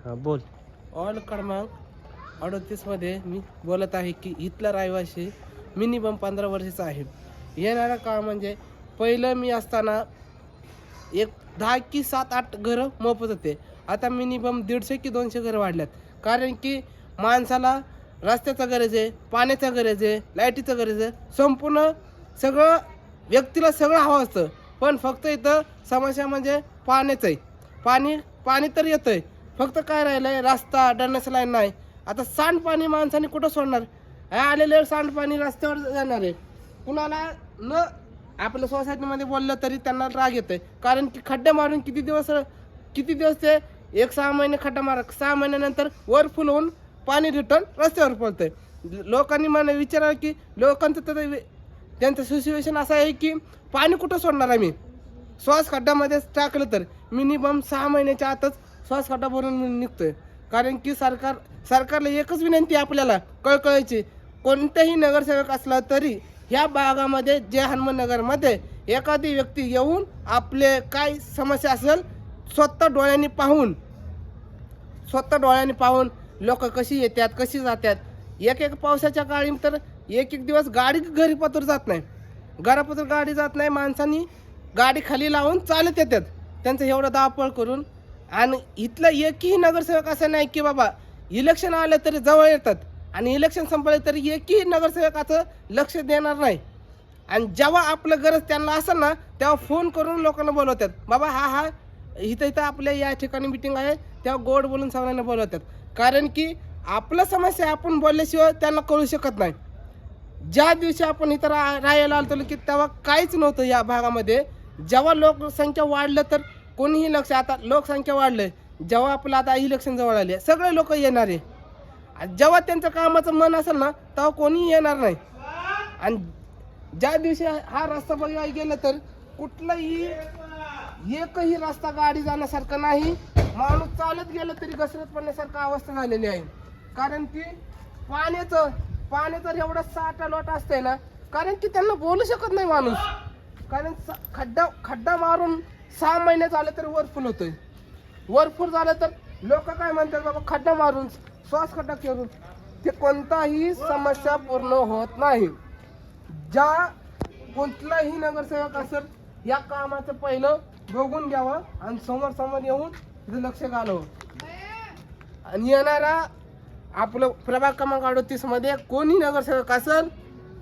हां बोल. ऑल क्रमांक 38मध्ये मी बोलत आहे की इथला रहिवासी मिनिमम 15 वर्षाचा आहे. येणारा काळ म्हणजे पहिलं मी असताना एक 10 की 7-8 घरं मोफत होते. आता मिनिमम 150 की 200 घरं वाढल्यात. कारण की माणसाला रस्त्याचं गरज आहे, पाण्याचं गरज आहे, लाईटीचं गरज आहे. संपूर्ण सगळं व्यक्तीला सगळं हवं असतं. पण फक्त इथं समस्या म्हणजे पाण्याचं आहे. पाणी तर येतं आहे. फक्त काय राहिलं आहे, रस्ता, ड्रेनेज लाईन नाही. आता सांडपाणी माणसाने कुठं सोडणार? हे आलेलं सांडपाणी रस्त्यावर जाणार आहे. कुणाला न आपल्या सोसायटीमध्ये बोललं तरी त्यांना राग येतोय. कारण की खड्डे मारून किती दिवस ते 1-6 महिने खड्डा मारा, 6 महिन्यानंतर वर फुल होऊन पाणी रिटर्न रस्त्यावर पडतंय. लोकांनी मला विचारावं की लोकांचं तर त्यांचं सिच्युएशन असं आहे की पाणी कुठं सोडणार आम्ही? श्वास खड्ड्यामध्ये टाकलं तर मिनिमम 6 महिन्याच्या आतच श्वास खड्डा भरून निघतोय. कारण की सरकारला एकच विनंती आपल्याला कळकळायची, कोणत्याही नगरसेवक असला तरी ह्या भागामध्ये जे हनुमाननगरमध्ये एखादी व्यक्ती येऊन आपले काय समस्या असेल स्वतः डोळ्यांनी पाहून लोक कशी येतात कशी जातात. एक पावसाच्या काळी तर एक दिवस गाडी घरी पत्र जात नाही, घरापत्र गाडी जात नाही. माणसांनी गाडी खाली लावून चालत येतात त्यांचं एवढं धावपळ करून. आणि इथलं एकही नगरसेवक असं नाही की बाबा इलेक्शन आलं तरी जवळ येतात आणि इलेक्शन संपले तरी एकही नगरसेवकाचं लक्ष देणार नाही. आणि जेव्हा आपलं गरज त्यांना असेल ना तेव्हा फोन करून लोकांना बोलवतात, बाबा हा इथं आपल्या या ठिकाणी मिटिंग आहे, तेव्हा गोड बोलून सगळ्यांना बोलवतात. कारण की आपलं समस्या आपण बोलल्याशिवाय त्यांना कळू शकत नाही. ज्या दिवशी आपण इथं राहायला आलो की तेव्हा काहीच नव्हतं या भागामध्ये. जेव्हा लोकसंख्या वाढलं तर कोणीही लक्ष, आता लोकसंख्या वाढलं, जेव्हा आपलं आता इलेक्शन जवळ आले सगळे लोक येणार आहे. जेव्हा त्यांचं कामाचं मन असेल ना तेव्हा कोणीही येणार नाही. आणि ज्या दिवशी हा रस्ता बघायला गेलं तर कुठलाही एकही रस्ता गाडी जाण्यासारखा नाही. माणूस चालत गेलं तरी घसरत पडण्यासारखी अवस्था झालेली आहे. कारण की पाण्याचं एवढं साठा लोट असतंय ना, कारण की त्यांना बोलू शकत नाही माणूस. कारण खड्डा मारून 6 महिने झाले तरी वरफुल होतोय. वरफुल झालं तर लोक काय म्हणतात, बाबा खड्डा मारून श्वास खड्डा करून ते कोणताही समस्या पूर्ण होत नाही. ज्या कोणताही नगरसेवक असेल या कामाचं पहिलं बघून घ्यावं आणि समोर येऊन तिथे लक्ष घालावं. आणि येणारा आपलं प्रभाग क्रमांक 38 मध्ये कोणी नगरसेवक असेल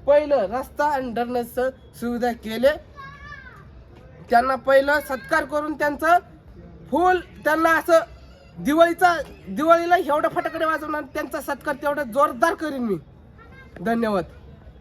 पहिलं रस्ता आणि ड्रेनेजचं सुविधा केले, त्यांना पहिलं सत्कार करून त्यांचं फुल त्यांना असं दिवाळीला एवढं फटाकडे वाजवणार त्यांचा सत्कार तेवढा जोरदार करीन मी. धन्यवाद.